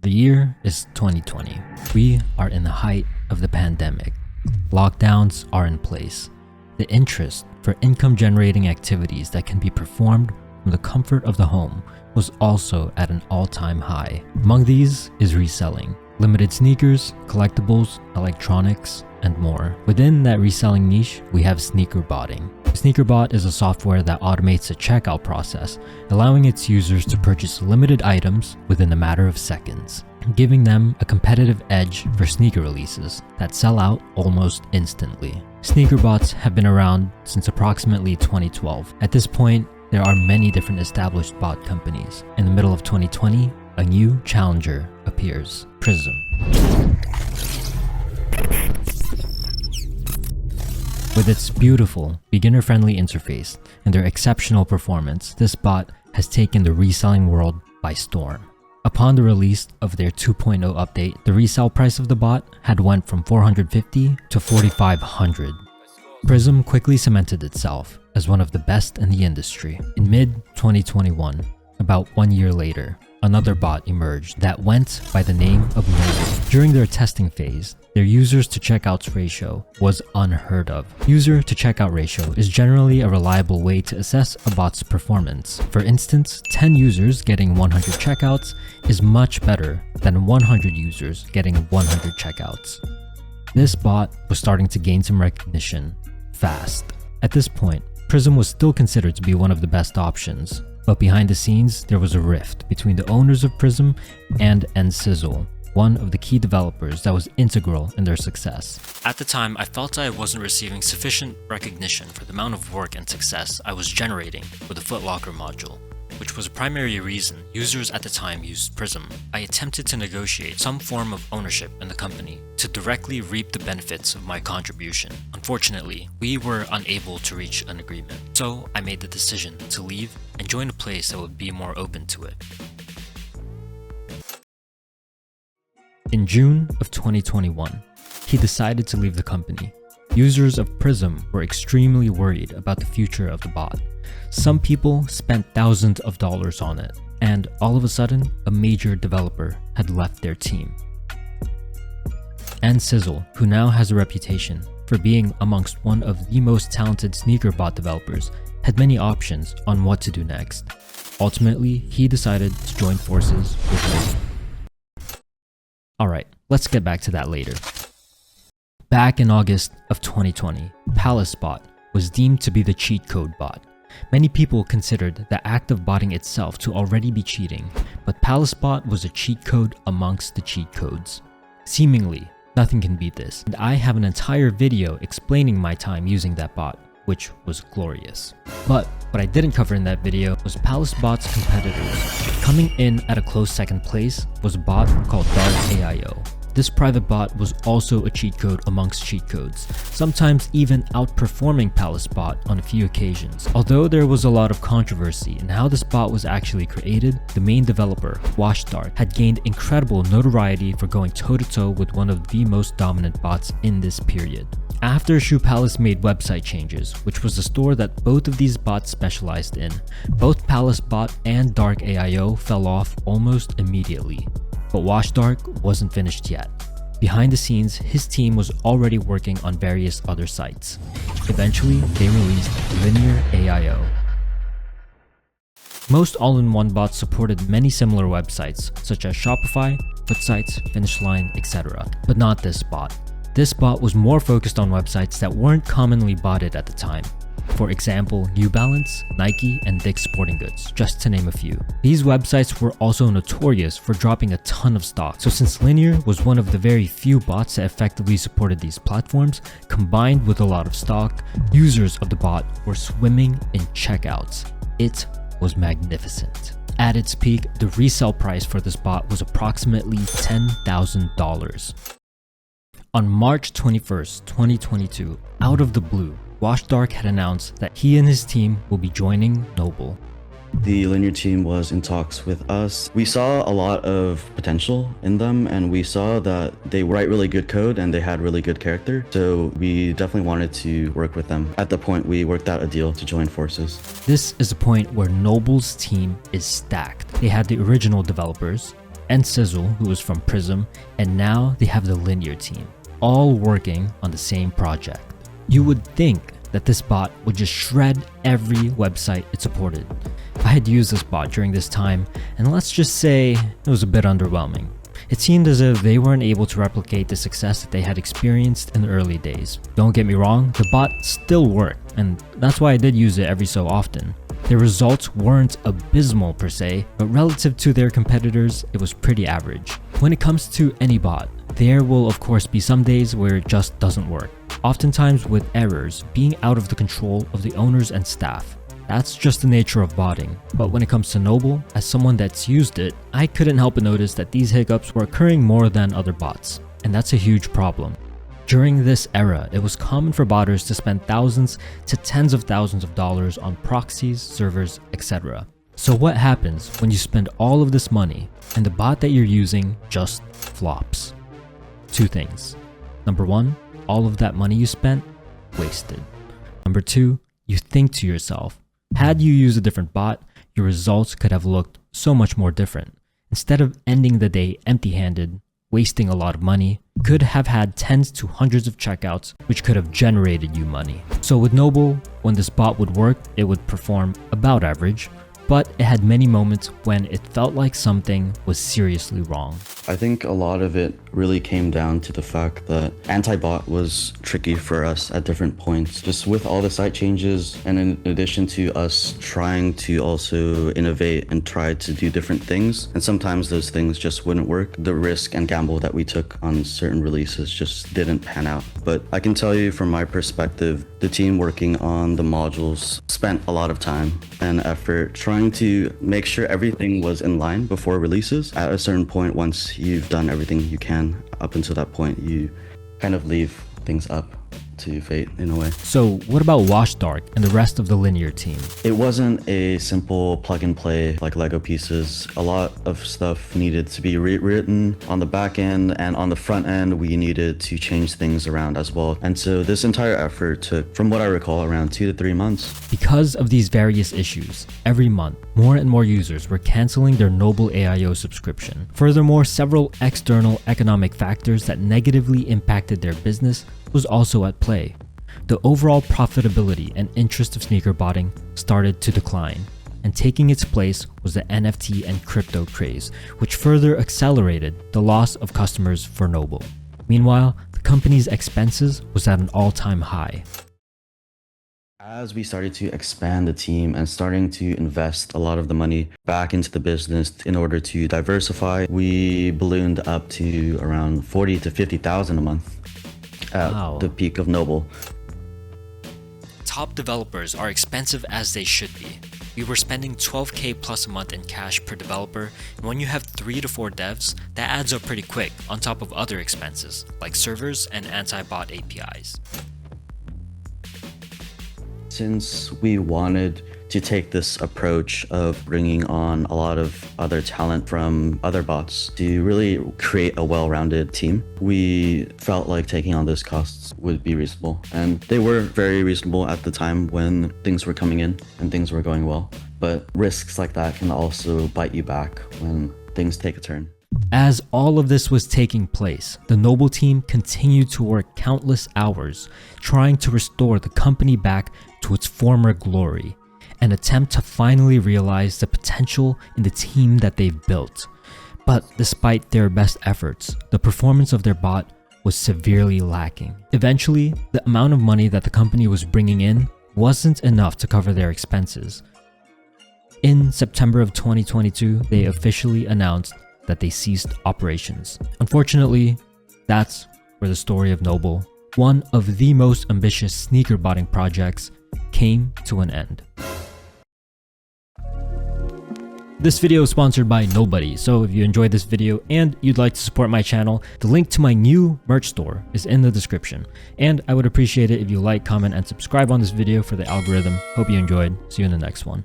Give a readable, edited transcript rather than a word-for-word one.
The year is 2020. We are in the height of the pandemic. Lockdowns are in place. The interest for income-generating activities that can be performed from the comfort of the home was also at an all-time high. Among these is reselling. Limited sneakers, collectibles, electronics, and more. Within that reselling niche, we have Sneakerbotting. Sneakerbot is a software that automates the checkout process, allowing its users to purchase limited items within a matter of seconds, giving them a competitive edge for sneaker releases that sell out almost instantly. Sneakerbots have been around since approximately 2012. At this point, there are many different established bot companies. In the middle of 2020, a new challenger appears, Prism. With its beautiful, beginner-friendly interface and their exceptional performance, this bot has taken the reselling world by storm. Upon the release of their 2.0 update, the resale price of the bot had went from $450 to $4,500. Prism quickly cemented itself as one of the best in the industry. In mid-2021, about 1 year later, another bot emerged that went by the name of Noble. During their testing phase, their users to checkouts ratio was unheard of. User to checkout ratio is generally a reliable way to assess a bot's performance. For instance, 10 users getting 100 checkouts is much better than 100 users getting 100 checkouts. This bot was starting to gain some recognition fast. At this point, Prism was still considered to be one of the best options, but behind the scenes, there was a rift between the owners of Prism and Resell, one of the key developers that was integral in their success. At the time, I felt I wasn't receiving sufficient recognition for the amount of work and success I was generating with the Footlocker module, which was a primary reason users at the time used Prism. I attempted to negotiate some form of ownership in the company to directly reap the benefits of my contribution. Unfortunately, we were unable to reach an agreement, so I made the decision to leave and join a place that would be more open to it. In June of 2021, he decided to leave the company. Users of Prism were extremely worried about the future of the bot. Some people spent thousands of dollars on it, and all of a sudden, a major developer had left their team. Resell, who now has a reputation for being amongst one of the most talented sneaker bot developers, had many options on what to do next. Ultimately, he decided to join forces with Resell. Alright, let's get back to that later. Back in August of 2020, PalaceBot was deemed to be the cheat code bot. Many people considered the act of botting itself to already be cheating, but PalaceBot was a cheat code amongst the cheat codes. Seemingly, nothing can beat this, and I have an entire video explaining my time using that bot, which was glorious. But what I didn't cover in that video was PalaceBot's competitors. Coming in at a close second place was a bot called Dark AIO. This private bot was also a cheat code amongst cheat codes, sometimes even outperforming PalaceBot on a few occasions. Although there was a lot of controversy in how this bot was actually created, the main developer, WashDark, had gained incredible notoriety for going toe-to-toe with one of the most dominant bots in this period. After Shoe Palace made website changes, which was the store that both of these bots specialized in, both PalaceBot and Dark AIO fell off almost immediately. But WashDark wasn't finished yet. Behind the scenes, his team was already working on various other sites. Eventually, they released Linear AIO. Most all-in-one bots supported many similar websites, such as Shopify, Footsites, Finishline, etc. But not this bot. This bot was more focused on websites that weren't commonly botted at the time. For example, New Balance, Nike, and Dick's Sporting Goods, just to name a few. These websites were also notorious for dropping a ton of stock, so since Linear was one of the very few bots that effectively supported these platforms, combined with a lot of stock, users of the bot were swimming in checkouts. It was magnificent. At its peak, the resale price for this bot was approximately $10,000. On March 21st, 2022, out of the blue, WashDark had announced that he and his team will be joining Noble. The Linear team was in talks with us. We saw a lot of potential in them, and we saw that they write really good code and they had really good character. So we definitely wanted to work with them. At the point, we worked out a deal to join forces. This is a point where Noble's team is stacked. They had the original developers, and Sizzle, who was from Prism, and now they have the Linear team, all working on the same project. You would think that this bot would just shred every website it supported. I had used this bot during this time, and let's just say it was a bit underwhelming. It seemed as if they weren't able to replicate the success that they had experienced in the early days. Don't get me wrong, the bot still worked, and that's why I did use it every so often. Their results weren't abysmal per se, but relative to their competitors, it was pretty average. When it comes to any bot, there will of course be some days where it just doesn't work, oftentimes with errors being out of the control of the owners and staff. That's just the nature of botting. But when it comes to Noble, as someone that's used it, I couldn't help but notice that these hiccups were occurring more than other bots, and that's a huge problem. During this era, it was common for botters to spend thousands to tens of thousands of dollars on proxies, servers, etc. So what happens when you spend all of this money and the bot that you're using just flops? Two things. Number one, all of that money you spent, wasted. Number two, you think to yourself, had you used a different bot, your results could have looked so much more different. Instead of ending the day empty-handed, wasting a lot of money, you could have had tens to hundreds of checkouts which could have generated you money. So with Noble, when this bot would work, it would perform about average, but it had many moments when it felt like something was seriously wrong. I think a lot of it really came down to the fact that anti-bot was tricky for us at different points. Just with all the site changes, and in addition to us trying to also innovate and try to do different things, and sometimes those things just wouldn't work. The risk and gamble that we took on certain releases just didn't pan out. But I can tell you from my perspective, the team working on the modules spent a lot of time and effort trying to make sure everything was in line before releases. At a certain point, once you've done everything you can up until that point, you kind of leave things up to fate in a way. So what about Washdark and the rest of the Linear team? It wasn't a simple plug and play like Lego pieces. A lot of stuff needed to be rewritten on the back end, and on the front end we needed to change things around as well. And so this entire effort took, from what I recall, around 2 to 3 months. Because of these various issues, every month more and more users were canceling their Noble AIO subscription. Furthermore, several external economic factors that negatively impacted their business was also at play. The overall profitability and interest of sneakerbotting started to decline, and taking its place was the NFT and crypto craze, which further accelerated the loss of customers for Noble. Meanwhile, the company's expenses was at an all-time high. As we started to expand the team and starting to invest a lot of the money back into the business in order to diversify, we ballooned up to around 40 to 50,000 a month at the peak of Noble. Top developers are expensive as they should be. We were spending $12K plus a month in cash per developer, and when you have 3 to 4 devs, that adds up pretty quick on top of other expenses like servers and anti-bot APIs. Since we wanted to take this approach of bringing on a lot of other talent from other bots to really create a well-rounded team, we felt like taking on those costs would be reasonable. And they were very reasonable at the time when things were coming in and things were going well. But risks like that can also bite you back when things take a turn. As all of this was taking place, the Noble team continued to work countless hours trying to restore the company back to its former glory, and attempt to finally realize the potential in the team that they've built. But despite their best efforts, the performance of their bot was severely lacking. Eventually, the amount of money that the company was bringing in wasn't enough to cover their expenses. In September of 2022, they officially announced that they ceased operations. Unfortunately, that's where the story of Noble, one of the most ambitious sneaker botting projects, came to an end. This video is sponsored by nobody, so if you enjoyed this video and you'd like to support my channel, the link to my new merch store is in the description. And I would appreciate it if you like, comment, and subscribe on this video for the algorithm. Hope you enjoyed. See you in the next one.